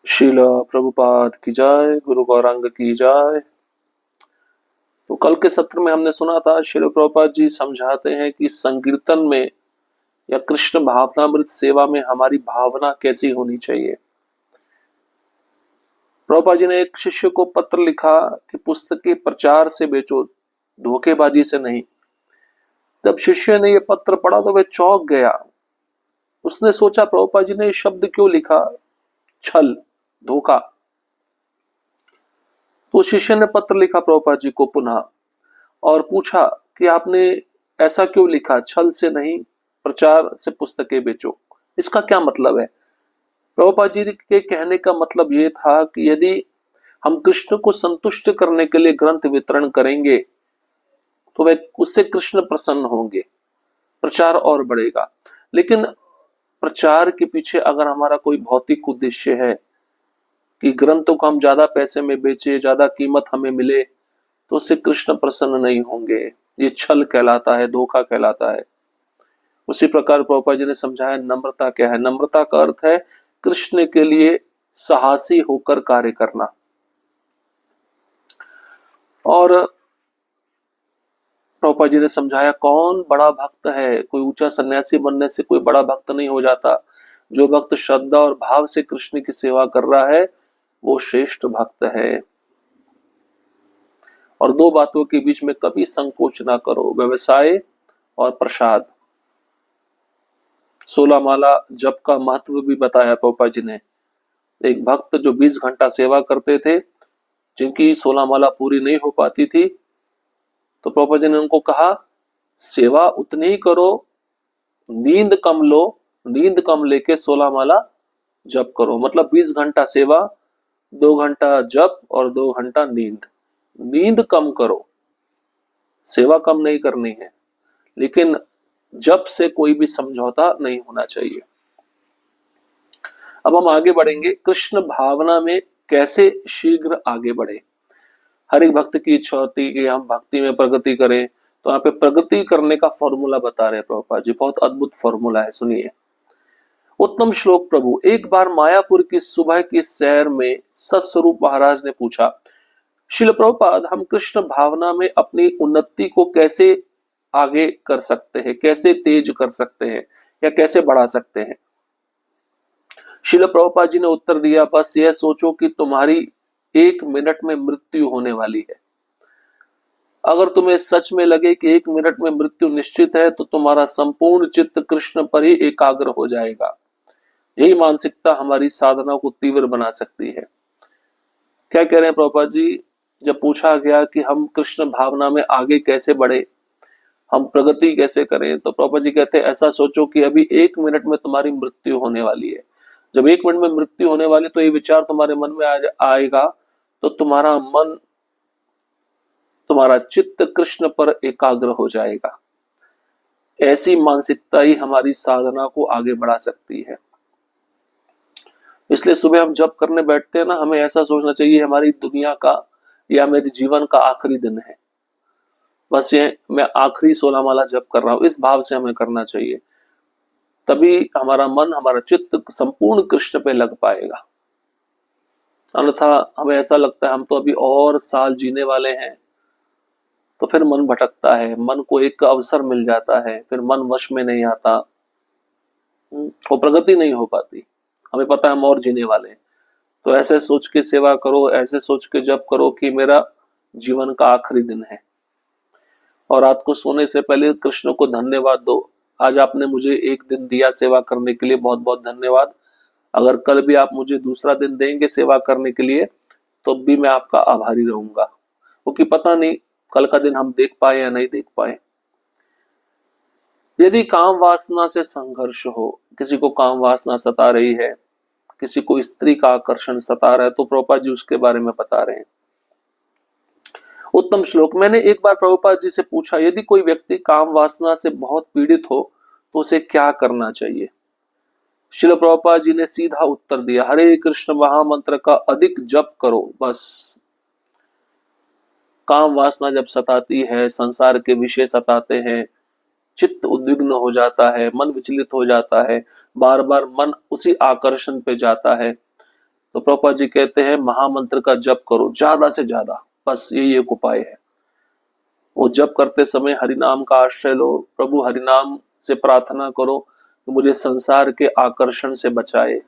शील प्रभुपाद की जय, गुरु गौरांग की जय। तो कल के सत्र में हमने सुना था श्रील प्रभुपाद जी समझाते हैं कि संकीर्तन में या कृष्ण भावनामृत सेवा में हमारी भावना कैसी होनी चाहिए। प्रभुपाद जी ने एक शिष्य को पत्र लिखा कि पुस्तकें प्रचार से बेचो, धोखेबाजी से नहीं। जब शिष्य ने यह पत्र पढ़ा तो वह चौंक गया। उसने सोचा प्रभुपाद जी ने शब्द क्यों लिखा, छल, धोखा। तो शिष्य ने पत्र लिखा प्रभुपाद जी को पुनः और पूछा कि आपने ऐसा क्यों लिखा, छल से नहीं, प्रचार से पुस्तकें बेचो, इसका क्या मतलब है। प्रभुपाद जी के कहने का मतलब यह था कि यदि हम कृष्ण को संतुष्ट करने के लिए ग्रंथ वितरण करेंगे तो वह उससे कृष्ण प्रसन्न होंगे, प्रचार और बढ़ेगा। लेकिन प्रचार के पीछे अगर हमारा कोई भौतिक उद्देश्य है कि ग्रंथों को हम ज्यादा पैसे में बेचे, ज्यादा कीमत हमें मिले, तो उससे कृष्ण प्रसन्न नहीं होंगे। ये छल कहलाता है, धोखा कहलाता है। उसी प्रकार प्रभुपाद जी ने समझाया नम्रता क्या है। नम्रता का अर्थ है कृष्ण के लिए साहसी होकर कार्य करना। और प्रभुपाद जी ने समझाया कौन बड़ा भक्त है। कोई ऊंचा सन्यासी बनने से कोई बड़ा भक्त नहीं हो जाता। जो भक्त श्रद्धा और भाव से कृष्ण की सेवा कर रहा है वो श्रेष्ठ भक्त है। और दो बातों के बीच में कभी संकोच ना करो, व्यवसाय और प्रसाद। 16 माला जप का महत्व भी बताया प्रभुपाद जी ने। एक भक्त जो 20 घंटा सेवा करते थे, जिनकी 16 माला पूरी नहीं हो पाती थी, तो प्रभुपाद जी ने उनको कहा सेवा उतनी ही करो, नींद कम लो, नींद कम लेके 16 माला जप करो। मतलब 20 घंटा सेवा, 2 घंटा जप और 2 घंटा नींद। नींद कम करो, सेवा कम नहीं करनी है, लेकिन जप से कोई भी समझौता नहीं होना चाहिए। अब हम आगे बढ़ेंगे, कृष्ण भावना में कैसे शीघ्र आगे बढ़े। हर एक भक्त की इच्छा होती है कि हम भक्ति में प्रगति करें, तो यहाँ पे प्रगति करने का फॉर्मूला बता रहे हैं प्रभुपाद जी। बहुत अद्भुत फॉर्मूला है, सुनिए। उत्तम श्लोक। प्रभु एक बार मायापुर की सुबह की सैर में सत्स्वरूप महाराज ने पूछा, शिल प्रभुपाद हम कृष्ण भावना में अपनी उन्नति को कैसे आगे कर सकते हैं, कैसे तेज कर सकते हैं या कैसे बढ़ा सकते हैं। शिल प्रभुपाद जी ने उत्तर दिया, बस यह सोचो कि तुम्हारी 1 मिनट में मृत्यु होने वाली है। अगर तुम्हें सच में लगे कि 1 मिनट में मृत्यु निश्चित है तो तुम्हारा संपूर्ण चित्त कृष्ण पर ही एकाग्र हो जाएगा। यही मानसिकता हमारी साधना को तीव्र बना सकती है। क्या कह रहे हैं प्रभुपाद जी, जब पूछा गया कि हम कृष्ण भावना में आगे कैसे बढ़े, हम प्रगति कैसे करें, तो प्रभुपाद जी कहते हैं ऐसा सोचो कि अभी 1 मिनट में तुम्हारी मृत्यु होने वाली है। जब 1 मिनट में मृत्यु होने वाली तो ये विचार तुम्हारे मन में आएगा, तो तुम्हारा मन, तुम्हारा चित्त कृष्ण पर एकाग्र हो जाएगा। ऐसी मानसिकता ही हमारी साधना को आगे बढ़ा सकती है। इसलिए सुबह हम जप करने बैठते हैं ना, हमें ऐसा सोचना चाहिए हमारी दुनिया का या मेरे जीवन का आखिरी दिन है, बस ये मैं आखिरी 16 माला जप कर रहा हूं, इस भाव से हमें करना चाहिए। तभी हमारा मन, हमारा चित्त संपूर्ण कृष्ण पे लग पाएगा। अन्यथा हमें ऐसा लगता है हम तो अभी और साल जीने वाले हैं, तो फिर मन भटकता है, मन को एक अवसर मिल जाता है, फिर मन वश में नहीं आता, वो प्रगति नहीं हो पाती। हमें पता है हम और जीने वाले हैं, तो ऐसे सोच के सेवा करो, ऐसे सोच के जप करो कि मेरा जीवन का आखिरी दिन है। और रात को सोने से पहले कृष्ण को धन्यवाद दो, आज आपने मुझे एक दिन दिया सेवा करने के लिए, बहुत बहुत धन्यवाद। अगर कल भी आप मुझे दूसरा दिन देंगे सेवा करने के लिए तो भी मैं आपका आभारी रहूंगा, क्योंकि पता नहीं कल का दिन हम देख पाए या नहीं देख पाए। यदि काम वासना से संघर्ष हो, किसी को काम वासना सता रही है, किसी को स्त्री का आकर्षण सता रहा है, तो प्रभुपाद जी उसके बारे में बता रहे हैं। उत्तम श्लोक। मैंने एक बार प्रभुपाद जी से पूछा, यदि कोई व्यक्ति काम वासना से बहुत पीड़ित हो तो उसे क्या करना चाहिए। श्रील प्रभुपाद जी ने सीधा उत्तर दिया, हरे कृष्ण महामंत्र का अधिक जप करो बस। काम वासना जब सताती है, संसार के विषय सताते हैं, चित्त उद्विग्न हो जाता है, मन विचलित हो जाता है, बार बार मन उसी आकर्षण पे जाता है, तो प्रभुपाद जी कहते हैं महामंत्र का जप करो ज्यादा से ज्यादा, बस यही एक उपाय है। वो जप करते समय हरिनाम का आश्रय लो, प्रभु हरिनाम से प्रार्थना करो कि मुझे संसार के आकर्षण से बचाए,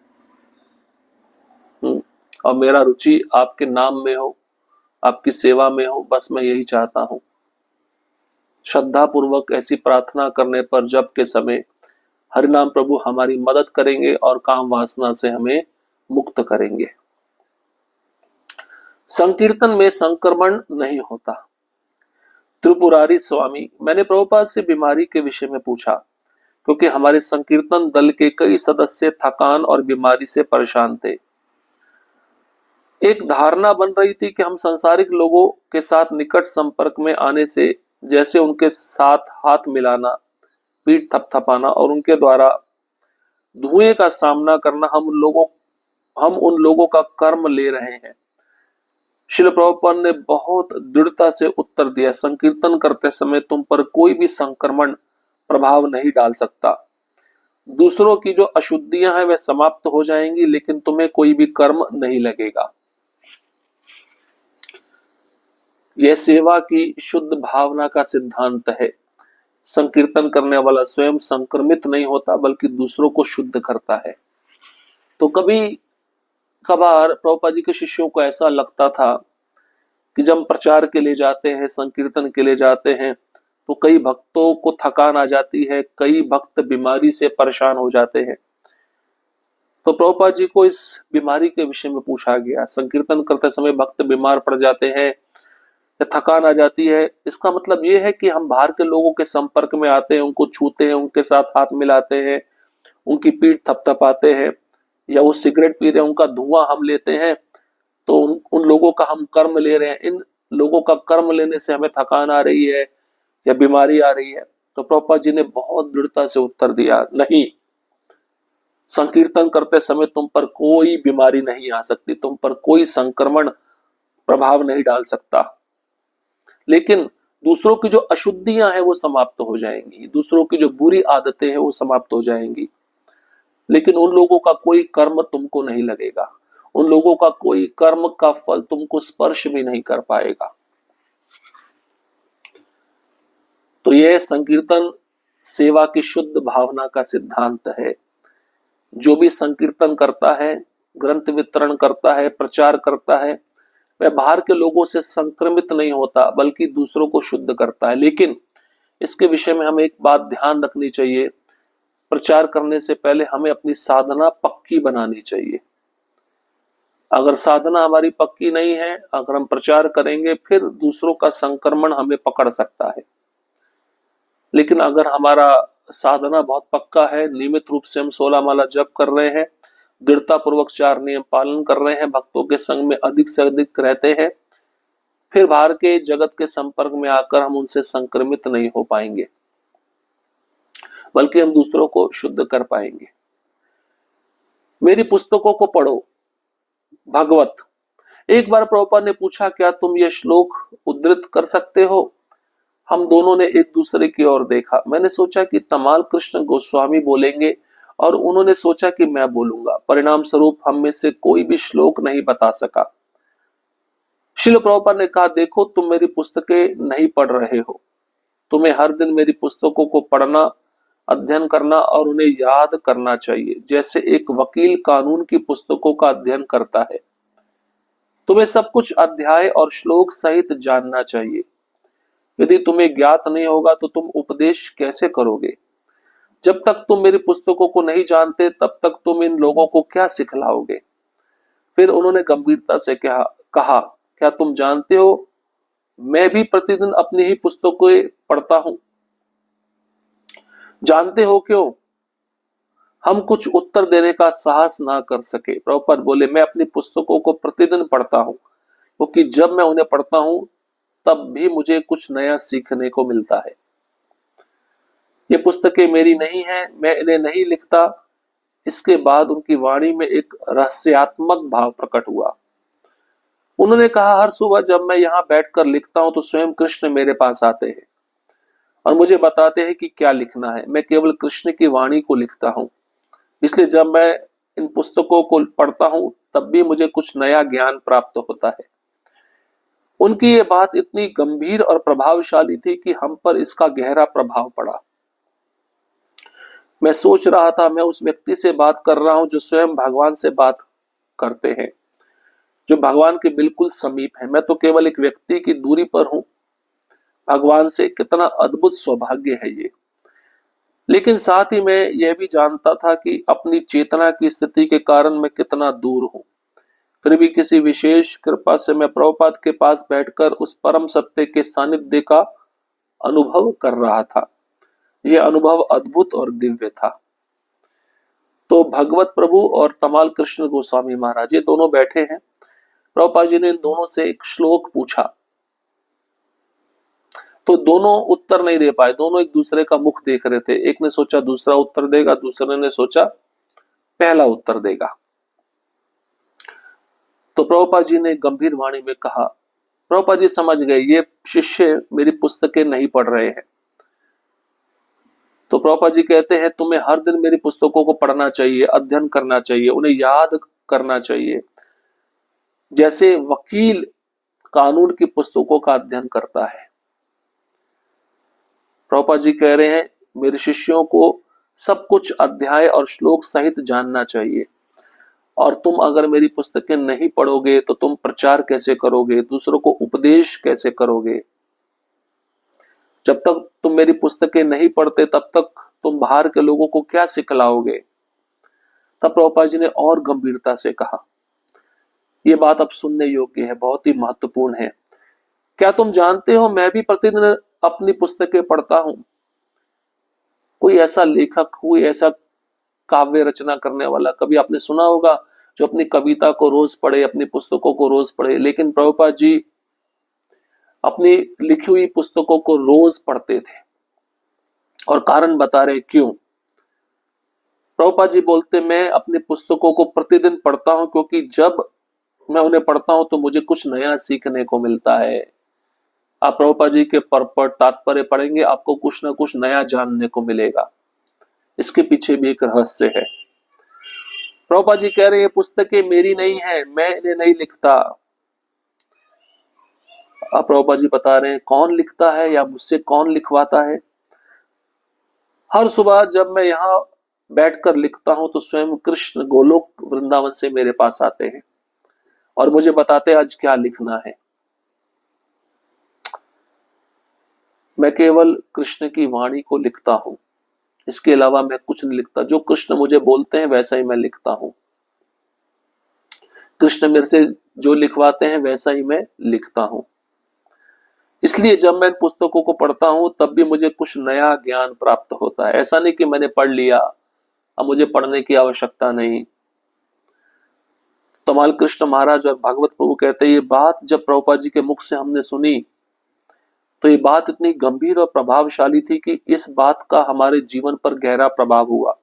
और मेरा रुचि आपके नाम में हो, आपकी सेवा में हो, बस मैं यही चाहता हूं। श्रद्धा पूर्वक ऐसी प्रार्थना करने पर जप के समय हरिनाम प्रभु हमारी मदद करेंगे और काम वासना से हमें मुक्त करेंगे। संकीर्तन में संक्रमण नहीं होता। त्रिपुरारी स्वामी, मैंने प्रभुपाद से बीमारी के विषय में पूछा क्योंकि हमारे संकीर्तन दल के कई सदस्य थकान और बीमारी से परेशान थे। एक धारणा बन रही थी कि हम सांसारिक लोगों के साथ निकट संपर्क में आने से, जैसे उनके साथ हाथ मिलाना, पीठ थपथपाना और उनके द्वारा धुएं का सामना करना, हम उन लोगों का कर्म ले रहे हैं। श्रील प्रभुपाद ने बहुत दृढ़ता से उत्तर दिया, संकीर्तन करते समय तुम पर कोई भी संक्रमण प्रभाव नहीं डाल सकता। दूसरों की जो अशुद्धियां हैं वे समाप्त हो जाएंगी, लेकिन तुम्हें कोई भी कर्म नहीं लगेगा। यह सेवा की शुद्ध भावना का सिद्धांत है। संकीर्तन करने वाला स्वयं संक्रमित नहीं होता बल्कि दूसरों को शुद्ध करता है। तो कभी कभार प्रभुपाद जी के शिष्यों को ऐसा लगता था कि जब प्रचार के लिए जाते हैं, संकीर्तन के लिए जाते हैं, तो कई भक्तों को थकान आ जाती है, कई भक्त बीमारी से परेशान हो जाते हैं। तो प्रभुपाद जी को इस बीमारी के विषय में पूछा गया। संकीर्तन करते समय भक्त बीमार पड़ जाते हैं या थकान आ जाती है, इसका मतलब ये है कि हम बाहर के लोगों के संपर्क में आते हैं, उनको छूते हैं, उनके साथ हाथ मिलाते हैं, उनकी पीठ थपथपाते हैं, या वो सिगरेट पी रहे हैं उनका धुआं हम लेते हैं, तो उन लोगों का हम कर्म ले रहे हैं। इन लोगों का कर्म लेने से हमें थकान आ रही है या बीमारी आ रही है। तो प्रभुपाद जी ने बहुत दृढ़ता से उत्तर दिया, नहीं, संकीर्तन करते समय तुम पर कोई बीमारी नहीं आ सकती, तुम पर कोई संक्रमण प्रभाव नहीं डाल सकता, लेकिन दूसरों की जो अशुद्धियां हैं वो समाप्त हो जाएंगी, दूसरों की जो बुरी आदतें हैं वो समाप्त हो जाएंगी, लेकिन उन लोगों का कोई कर्म तुमको नहीं लगेगा, उन लोगों का कोई कर्म का फल तुमको स्पर्श भी नहीं कर पाएगा। तो यह संकीर्तन सेवा की शुद्ध भावना का सिद्धांत है। जो भी संकीर्तन करता है, ग्रंथ वितरण करता है, प्रचार करता है, वह बाहर के लोगों से संक्रमित नहीं होता बल्कि दूसरों को शुद्ध करता है। लेकिन इसके विषय में हमें एक बात ध्यान रखनी चाहिए, प्रचार करने से पहले हमें अपनी साधना पक्की बनानी चाहिए। अगर साधना हमारी पक्की नहीं है, अगर हम प्रचार करेंगे, फिर दूसरों का संक्रमण हमें पकड़ सकता है। लेकिन अगर हमारा साधना बहुत पक्का है, नियमित रूप से हम 16 माला जप कर रहे हैं, दृढ़ता पूर्वक 4 नियम पालन कर रहे हैं, भक्तों के संग में अधिक से अधिक रहते हैं, फिर बाहर के जगत के संपर्क में आकर हम उनसे संक्रमित नहीं हो पाएंगे, बल्कि हम दूसरों को शुद्ध कर पाएंगे। मेरी पुस्तकों को पढ़ो। भागवत। एक बार प्रभुपाद ने पूछा, क्या तुम ये श्लोक उद्धृत कर सकते हो? हम दोनों ने एक दूसरे की ओर देखा। मैंने सोचा कि तमाल कृष्ण गोस्वामी बोलेंगे और उन्होंने सोचा कि मैं बोलूंगा। परिणाम स्वरूप हम में से कोई भी श्लोक नहीं बता सका। श्रील प्रभुपाद ने कहा, देखो तुम मेरी पुस्तकें नहीं पढ़ रहे हो, तुम्हें हर दिन मेरी पुस्तकों को पढ़ना, अध्ययन करना और उन्हें याद करना चाहिए, जैसे एक वकील कानून की पुस्तकों का अध्ययन करता है। तुम्हें सब कुछ अध्याय और श्लोक सहित जानना चाहिए। यदि तुम्हें ज्ञात नहीं होगा तो तुम उपदेश कैसे करोगे? जब तक तुम मेरी पुस्तकों को नहीं जानते तब तक तुम इन लोगों को क्या सिखलाओगे? फिर उन्होंने गंभीरता से कहा, क्या तुम जानते हो मैं भी प्रतिदिन अपनी ही पुस्तकें पढ़ता हूं। जानते हो क्यों? हम कुछ उत्तर देने का साहस ना कर सके। प्रभुपाद बोले, मैं अपनी पुस्तकों को प्रतिदिन पढ़ता हूं, क्योंकि जब मैं उन्हें पढ़ता हूं तब भी मुझे कुछ नया सीखने को मिलता है। ये पुस्तकें मेरी नहीं है, मैं इन्हें नहीं लिखता। इसके बाद उनकी वाणी में एक रहस्यात्मक भाव प्रकट हुआ। उन्होंने कहा, हर सुबह जब मैं यहाँ बैठकर लिखता हूं तो स्वयं कृष्ण मेरे पास आते हैं और मुझे बताते हैं कि क्या लिखना है। मैं केवल कृष्ण की वाणी को लिखता हूं, इसलिए जब मैं इन पुस्तकों को पढ़ता हूं तब भी मुझे कुछ नया ज्ञान प्राप्त होता है। उनकी ये बात इतनी गंभीर और प्रभावशाली थी कि हम पर इसका गहरा प्रभाव पड़ा। मैं सोच रहा था, मैं उस व्यक्ति से बात कर रहा हूं जो स्वयं भगवान से बात करते हैं, जो भगवान के बिल्कुल समीप है। मैं तो केवल एक व्यक्ति की दूरी पर हूं भगवान से। कितना अद्भुत सौभाग्य है ये। लेकिन साथ ही मैं यह भी जानता था कि अपनी चेतना की स्थिति के कारण मैं कितना दूर हूं। फिर भी किसी विशेष कृपा से मैं प्रभुपाद के पास बैठकर उस परम सत्य के सानिध्य का अनुभव कर रहा था। यह अनुभव अद्भुत और दिव्य था। तो भगवत प्रभु और तमाल कृष्ण गोस्वामी महाराज ये दोनों बैठे हैं। प्रभुपाद जी ने इन दोनों से एक श्लोक पूछा, तो दोनों उत्तर नहीं दे पाए। दोनों एक दूसरे का मुख देख रहे थे। एक ने सोचा दूसरा उत्तर देगा, दूसरे ने सोचा पहला उत्तर देगा। तो प्रभुपाद जी ने गंभीर वाणी में कहा, प्रभुपाद जी समझ गए ये शिष्य मेरी पुस्तकें नहीं पढ़ रहे हैं। तो प्रभुपाद जी कहते हैं, तुम्हें हर दिन मेरी पुस्तकों को पढ़ना चाहिए, अध्ययन करना चाहिए, उन्हें याद करना चाहिए, जैसे वकील कानून की पुस्तकों का अध्ययन करता है। प्रभुपाद जी कह रहे हैं, मेरे शिष्यों को सब कुछ अध्याय और श्लोक सहित जानना चाहिए। और तुम अगर मेरी पुस्तकें नहीं पढ़ोगे तो तुम प्रचार कैसे करोगे, दूसरों को उपदेश कैसे करोगे। जब तक तुम मेरी पुस्तकें नहीं पढ़ते तब तक तुम बाहर के लोगों को क्या सिखलाओगे। तब प्रभुपाद जी ने और गंभीरता से कहा, यह बात अब सुनने योग्य है, बहुत ही महत्वपूर्ण है। क्या तुम जानते हो मैं भी प्रतिदिन अपनी पुस्तकें पढ़ता हूं। कोई ऐसा लेखक, कोई ऐसा काव्य रचना करने वाला कभी आपने सुना होगा जो अपनी कविता को रोज पढ़े, अपनी पुस्तकों को रोज पढ़े। लेकिन प्रभुपाद जी अपनी लिखी हुई पुस्तकों को रोज पढ़ते थे। और कारण बता रहे क्यों। प्रभुपाद जी बोलते, मैं अपनी पुस्तकों को प्रतिदिन पढ़ता हूं क्योंकि जब मैं उन्हें पढ़ता हूं तो मुझे कुछ नया सीखने को मिलता है। आप प्रभुपाद जी के परपट तात्पर्य पढ़ेंगे, आपको कुछ ना कुछ नया जानने को मिलेगा। इसके पीछे भी एक रहस्य है। प्रभुपाद जी कह रहे हैं, पुस्तकें मेरी नहीं है, मैं इन्हें नहीं लिखता। अब प्रभुपाद जी बता रहे हैं कौन लिखता है या मुझसे कौन लिखवाता है। हर सुबह जब मैं यहाँ बैठकर लिखता हूं तो स्वयं कृष्ण गोलोक वृंदावन से मेरे पास आते हैं और मुझे बताते हैं आज क्या लिखना है। मैं केवल कृष्ण की वाणी को लिखता हूं, इसके अलावा मैं कुछ नहीं लिखता। जो कृष्ण मुझे बोलते हैं वैसा ही मैं लिखता हूं। कृष्ण मेरे से जो लिखवाते हैं वैसा ही मैं लिखता हूं। इसलिए जब मैं पुस्तकों को पढ़ता हूं तब भी मुझे कुछ नया ज्ञान प्राप्त होता है। ऐसा नहीं कि मैंने पढ़ लिया, अब मुझे पढ़ने की आवश्यकता नहीं। तमाल कृष्ण महाराज और भागवत प्रभु कहते हैं, ये बात जब प्रभुपाद जी के मुख से हमने सुनी तो ये बात इतनी गंभीर और प्रभावशाली थी कि इस बात का हमारे जीवन पर गहरा प्रभाव हुआ।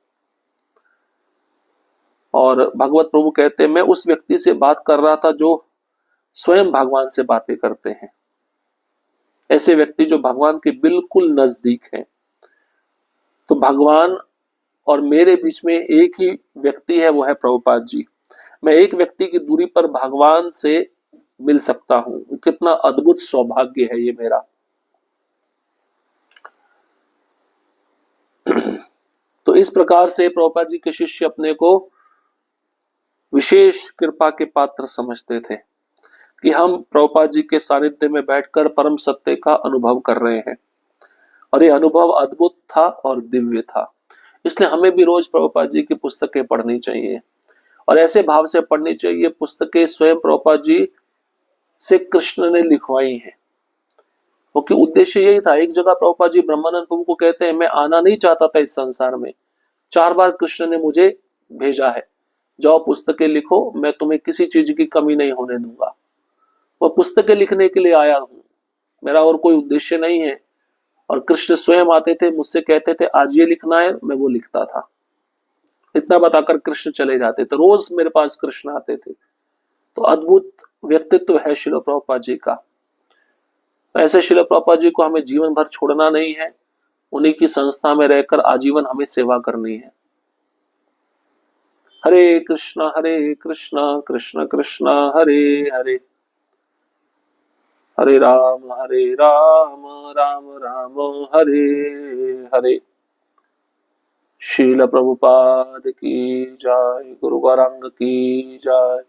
और भागवत प्रभु कहते हैं, मैं उस व्यक्ति से बात कर रहा था जो स्वयं भगवान से बातें करते हैं। ऐसे व्यक्ति जो भगवान के बिल्कुल नजदीक हैं। तो भगवान और मेरे बीच में एक ही व्यक्ति है, वो है प्रभुपाद जी। मैं एक व्यक्ति की दूरी पर भगवान से मिल सकता हूं। कितना अद्भुत सौभाग्य है ये मेरा। तो इस प्रकार से प्रभुपाद जी के शिष्य अपने को विशेष कृपा के पात्र समझते थे कि हम प्रभुपाद जी के सानिध्य में बैठकर परम सत्य का अनुभव कर रहे हैं। और ये अनुभव अद्भुत था और दिव्य था। इसलिए हमें भी रोज प्रभुपाद जी की पुस्तकें पढ़नी चाहिए और ऐसे भाव से पढ़नी चाहिए। पुस्तकें स्वयं प्रभुपाद जी से कृष्ण ने लिखवाई हैं, क्योंकि उद्देश्य यही था। एक जगह प्रभुपाद जी ब्रह्मानंद प्रभु को कहते हैं, मैं आना नहीं चाहता था इस संसार में, 4 बार कृष्ण ने मुझे भेजा है, जाओ पुस्तकें लिखो, मैं तुम्हें किसी चीज की कमी नहीं होने दूंगा। वह पुस्तकें लिखने के लिए आया हूं, मेरा और कोई उद्देश्य नहीं है। और कृष्ण स्वयं आते थे, मुझसे कहते थे आज ये लिखना है, मैं वो लिखता था। इतना बताकर कृष्ण चले जाते थे। रोज मेरे पास कृष्ण आते थे। तो अद्भुत व्यक्तित्व है श्रील प्रभुपाद जी का। ऐसे श्रील प्रभुपाद जी को हमें जीवन भर छोड़ना नहीं है, उन्हीं की संस्था में रहकर आजीवन हमें सेवा करनी है। हरे कृष्णा कृष्ण कृष्ण हरे हरे, हरे राम राम राम हरे हरे। शील प्रभुपाद की जय, गुरु गौरांग की जय।